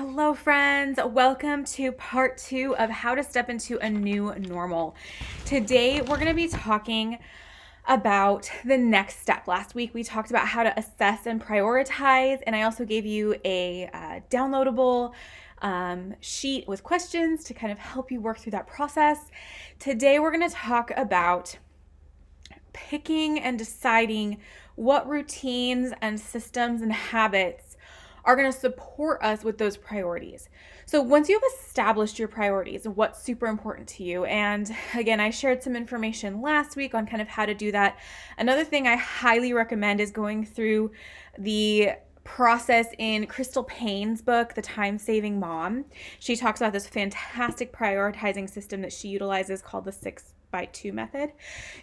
Hello, friends. Welcome to part 2 of how to step into a new normal. Today, we're going to be talking about the next step. Last week, we talked about how to assess and prioritize, and I also gave you a downloadable sheet with questions to kind of help you work through that process. Today, we're going to talk about picking and deciding what routines and systems and habits are going to support us with those priorities. So once you've established your priorities and what's super important to you, and again, I shared some information last week on kind of how to do that. Another thing I highly recommend is going through the process in Crystal Payne's book, The Time-Saving Mom. She talks about this fantastic prioritizing system that she utilizes called the 6x2 method.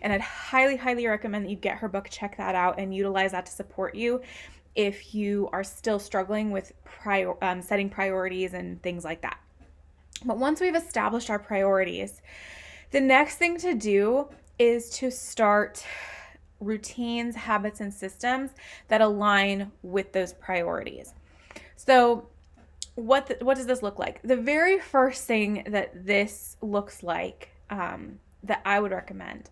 And I'd highly recommend that you get her book, check that out, and utilize that to support you if you are still struggling with setting priorities and things like that. But once we've established our priorities, the next thing to do is to start routines, habits, and systems that align with those priorities. So what does this look like? The very first thing that this looks like that I would recommend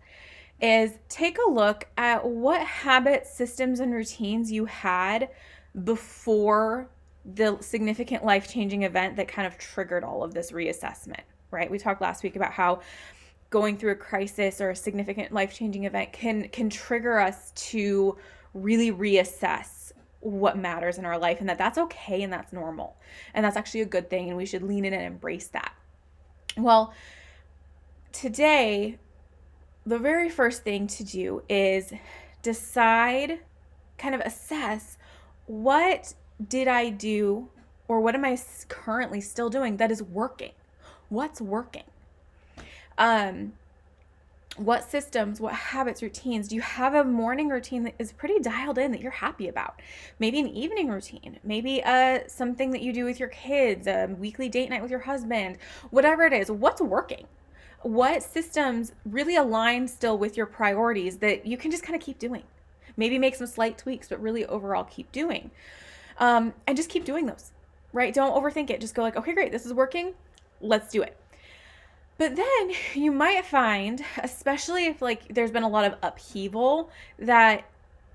is take a look at what habits, systems, and routines you had before the significant life-changing event that kind of triggered all of this reassessment, right? We talked last week about how going through a crisis or a significant life-changing event can trigger us to really reassess what matters in our life, and that's okay and that's normal. And that's actually a good thing, and we should lean in and embrace that. Well, today, the very first thing to do is decide, kind of assess, what did I do or what am I currently still doing that is working? What's working? What systems, what habits, routines? Do you have a morning routine that is pretty dialed in that you're happy about? Maybe an evening routine, maybe something that you do with your kids, a weekly date night with your husband, whatever it is. What's working? What systems really align still with your priorities that you can just kind of keep doing? Maybe make some slight tweaks, but really overall keep doing. And just keep doing those, right? Don't overthink it. Just go like, okay, great, this is working. Let's do it. But then you might find, especially if like there's been a lot of upheaval, that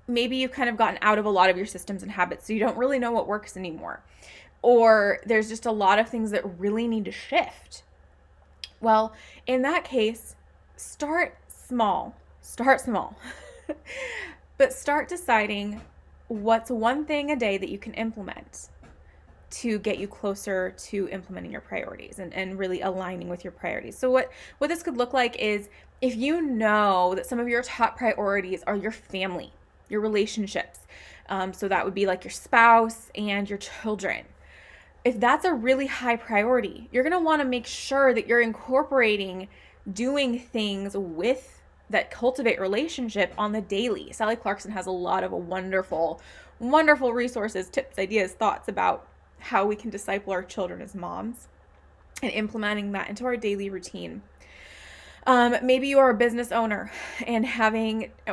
maybe you've kind of gotten out of a lot of your systems and habits, so you don't really know what works anymore. Or there's just a lot of things that really need to shift. Well, in that case, start small. But start deciding what's one thing a day that you can implement to get you closer to implementing your priorities and really aligning with your priorities. So what this could look like is if you know that some of your top priorities are your family, your relationships, so that would be like your spouse and your children. If that's a really high priority, you're going to want to make sure that you're incorporating doing things with that cultivate relationship on the daily. Sally Clarkson has a lot of wonderful resources, tips, ideas, thoughts about how we can disciple our children as moms and implementing that into our daily routine. Maybe you are a business owner and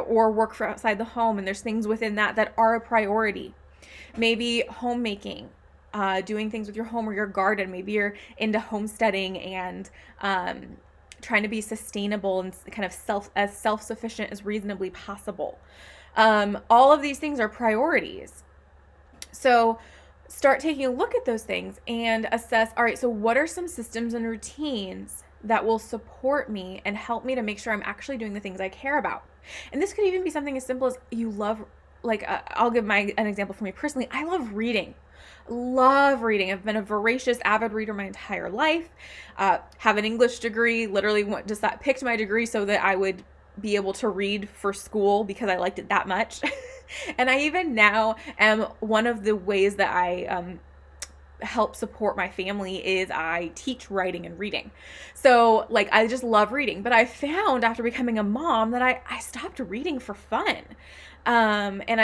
or work for outside the home, and there's things within that are a priority. Maybe homemaking, doing things with your home or your garden. Maybe you're into homesteading and trying to be sustainable and kind of self-sufficient as reasonably possible. All of these things are priorities. So start taking a look at those things and assess, all right, so what are some systems and routines that will support me and help me to make sure I'm actually doing the things I care about? And this could even be something as simple as you love, like I'll give an example for me personally. I love reading. I've been a voracious, avid reader my entire life. Have an English degree, literally picked my degree so that I would be able to read for school because I liked it that much. And I even now am, one of the ways that I help support my family is I teach writing and reading. So like I just love reading, but I found after becoming a mom that I stopped reading for fun. And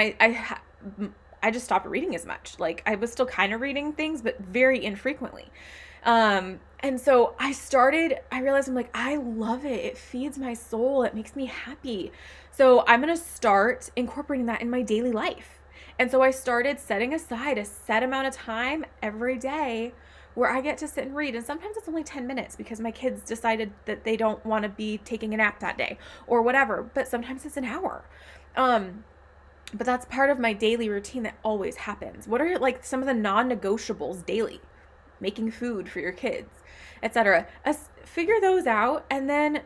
I just stopped reading as much. Like I was still kind of reading things, but very infrequently. And so I realized I'm like, I love it. It feeds my soul. It makes me happy. So I'm going to start incorporating that in my daily life. And so I started setting aside a set amount of time every day where I get to sit and read. And sometimes it's only 10 minutes because my kids decided that they don't want to be taking a nap that day or whatever. But sometimes it's an hour. But that's part of my daily routine that always happens. What are like some of the non-negotiables daily? Making food for your kids, etc. Figure those out and then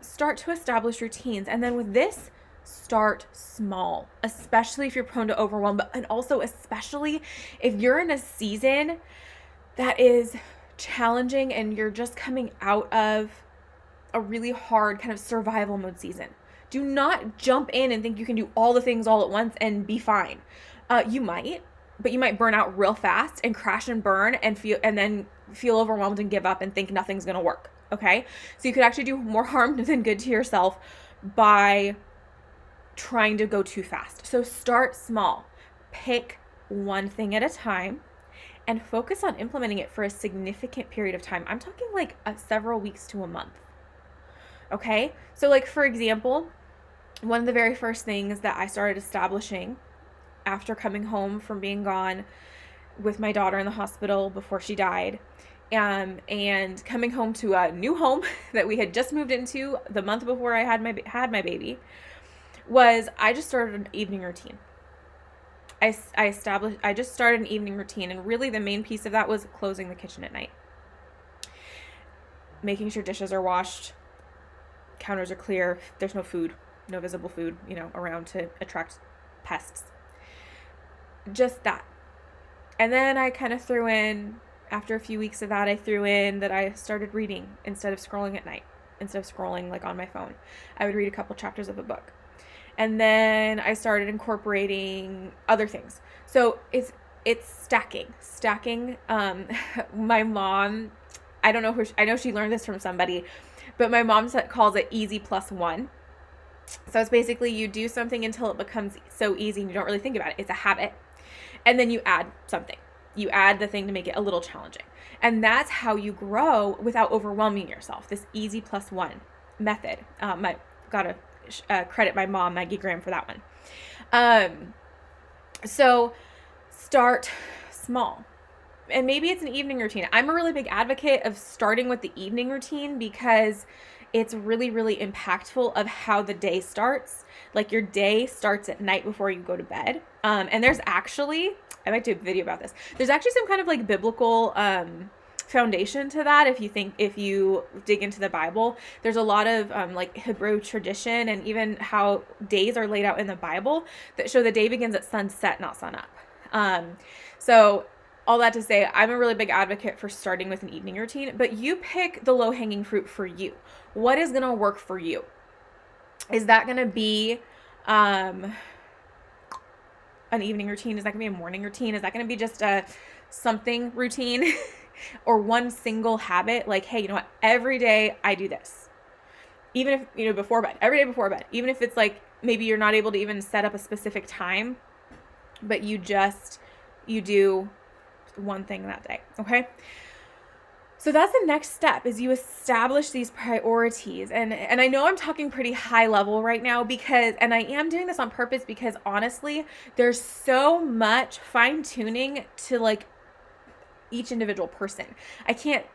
start to establish routines. And then with this, start small, especially if you're prone to overwhelm, and also especially if you're in a season that is challenging and you're just coming out of a really hard kind of survival mode season. Do not jump in and think you can do all the things all at once and be fine. You might, but you might burn out real fast and crash and burn and then feel overwhelmed and give up and think nothing's going to work. Okay? So you could actually do more harm than good to yourself by trying to go too fast. So start small. Pick one thing at a time and focus on implementing it for a significant period of time. I'm talking like several weeks to a month. Okay? So like, for example, one of the very first things that I started establishing after coming home from being gone with my daughter in the hospital before she died, and coming home to a new home that we had just moved into the month before I had my baby, was I just started an evening routine. I just started an evening routine, and really the main piece of that was closing the kitchen at night, making sure dishes are washed, counters are clear, there's no food, no visible food, around to attract pests. Just that. And then I kind of threw in, after a few weeks of that, I threw in that I started reading instead of scrolling at night, instead of scrolling like on my phone. I would read a couple chapters of a book. And then I started incorporating other things. So it's stacking. My mom, I don't know I know she learned this from somebody, but my mom calls it easy plus one. So it's basically you do something until it becomes so easy and you don't really think about it. It's a habit. And then you add something. You add the thing to make it a little challenging. And that's how you grow without overwhelming yourself. This easy plus one method. Gotta credit my mom, Maggie Graham, for that one. So start small. And maybe it's an evening routine. I'm a really big advocate of starting with the evening routine because it's really, really impactful of how the day starts. Like your day starts at night before you go to bed. And there's actually, I might do a video about this. There's actually some kind of like biblical foundation to that. If you dig into the Bible, there's a lot of like Hebrew tradition and even how days are laid out in the Bible that show the day begins at sunset, not sunup. So all that to say, I'm a really big advocate for starting with an evening routine, but you pick the low-hanging fruit for you. What is going to work for you? Is that going to be an evening routine? Is that going to be a morning routine? Is that going to be just a something routine or one single habit? Like, hey, you know what? Every day I do this. Even if, before bed, every day before bed, even if it's like, maybe you're not able to even set up a specific time, but you do one thing that day. Okay. So that's the next step, is you establish these priorities. And I know I'm talking pretty high level right now and I am doing this on purpose because honestly, there's so much fine tuning to like each individual person.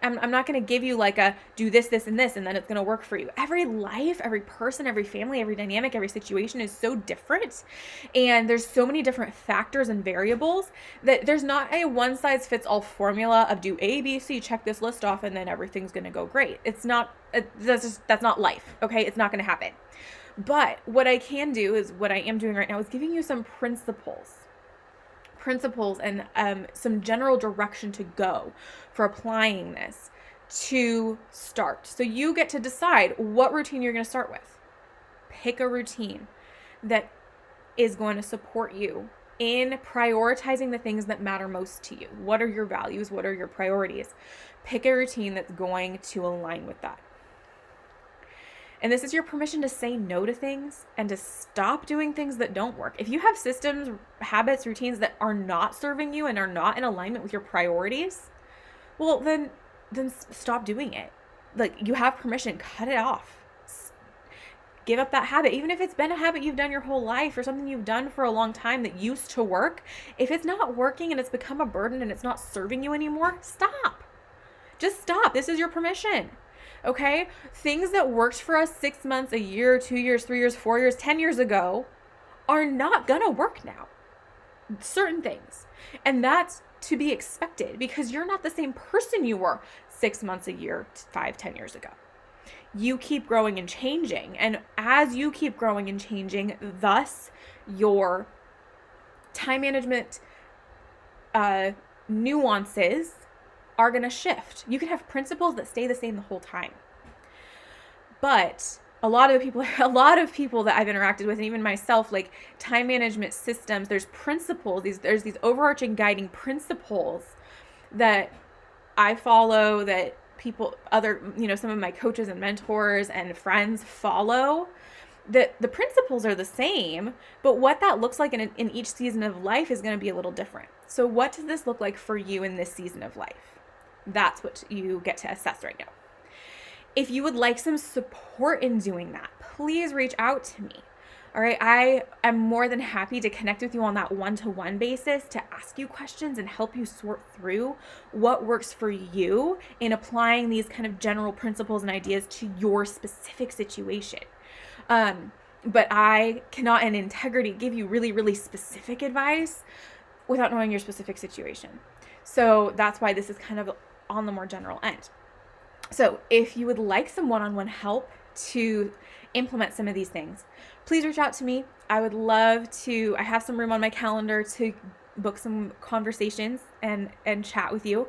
I'm not going to give you like a do this, this, and this, and then it's going to work for you. Every life, every person, every family, every dynamic, every situation is so different. And there's so many different factors and variables that there's not a one size fits all formula of do A, B, C, check this list off, and then everything's going to go great. It's not, that's not life. Okay. It's not going to happen. But what I can do is what I am doing right now is giving you some principles and some general direction to go for applying this to start. So you get to decide what routine you're going to start with. Pick a routine that is going to support you in prioritizing the things that matter most to you. What are your values? What are your priorities? Pick a routine that's going to align with that. And this is your permission to say no to things and to stop doing things that don't work. If you have systems, habits, routines that are not serving you and are not in alignment with your priorities, well, then stop doing it. Like, you have permission, cut it off. give up that habit. Even if it's been a habit you've done your whole life or something you've done for a long time that used to work, if it's not working and it's become a burden and it's not serving you anymore, stop. Just stop. This is your permission. Okay? Things that worked for us 6 months, a year, 2 years, 3 years, 4 years, 10 years ago are not gonna work now. Certain things. And that's to be expected because you're not the same person you were 6 months, a year, 5, 10 years ago. You keep growing and changing. And as you keep growing and changing, thus your time management nuances are going to shift. You can have principles that stay the same the whole time. But a lot of people that I've interacted with, and even myself, like time management systems, there's principles, there's these overarching guiding principles that I follow, that people, some of my coaches and mentors and friends follow, that the principles are the same, but what that looks like in each season of life is going to be a little different. So what does this look like for you in this season of life? That's what you get to assess right now. If you would like some support in doing that, please reach out to me. All right, I am more than happy to connect with you on that one-to-one basis to ask you questions and help you sort through what works for you in applying these kind of general principles and ideas to your specific situation. But I cannot in integrity give you really, really specific advice without knowing your specific situation. So that's why this is kind of on the more general end. So if you would like some one-on-one help to implement some of these things, please reach out to me. I would love to, I have some room on my calendar to book some conversations and chat with you.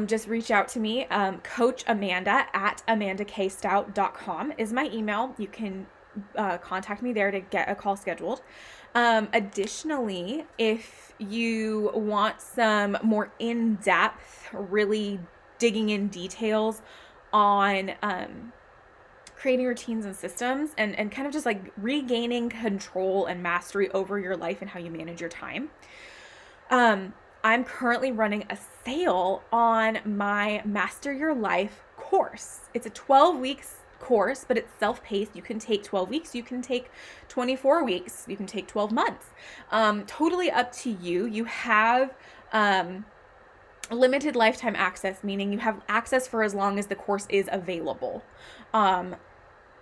Just reach out to me. Coach Amanda at amandakstout.com is my email. You can contact me there to get a call scheduled. Additionally, if you want some more in-depth, really digging in details on creating routines and systems and kind of just like regaining control and mastery over your life and how you manage your time, I'm currently running a sale on my Master Your Life course. It's a 12 weeks course, but it's self-paced. You can take 12 weeks, you can take 24 weeks, you can take 12 months. Totally up to you. You have limited lifetime access, meaning you have access for as long as the course is available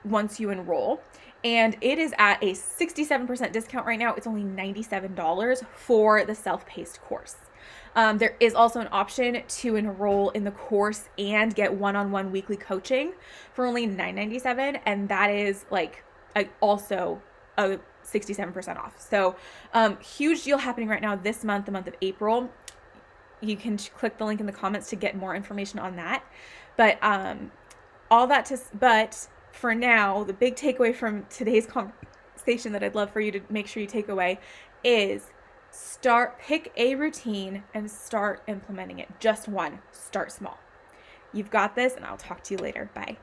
once you enroll. And it is at a 67% discount right now. It's only $97 for the self-paced course. There is also an option to enroll in the course and get one-on-one weekly coaching for only $9.97, and that is like also a 67% off. So huge deal happening right now this month, the month of April. You can click the link in the comments to get more information on that. But but for now, the big takeaway from today's conversation that I'd love for you to make sure you take away is pick a routine and start implementing it. Just one. Start small. You've got this, and I'll talk to you later. Bye.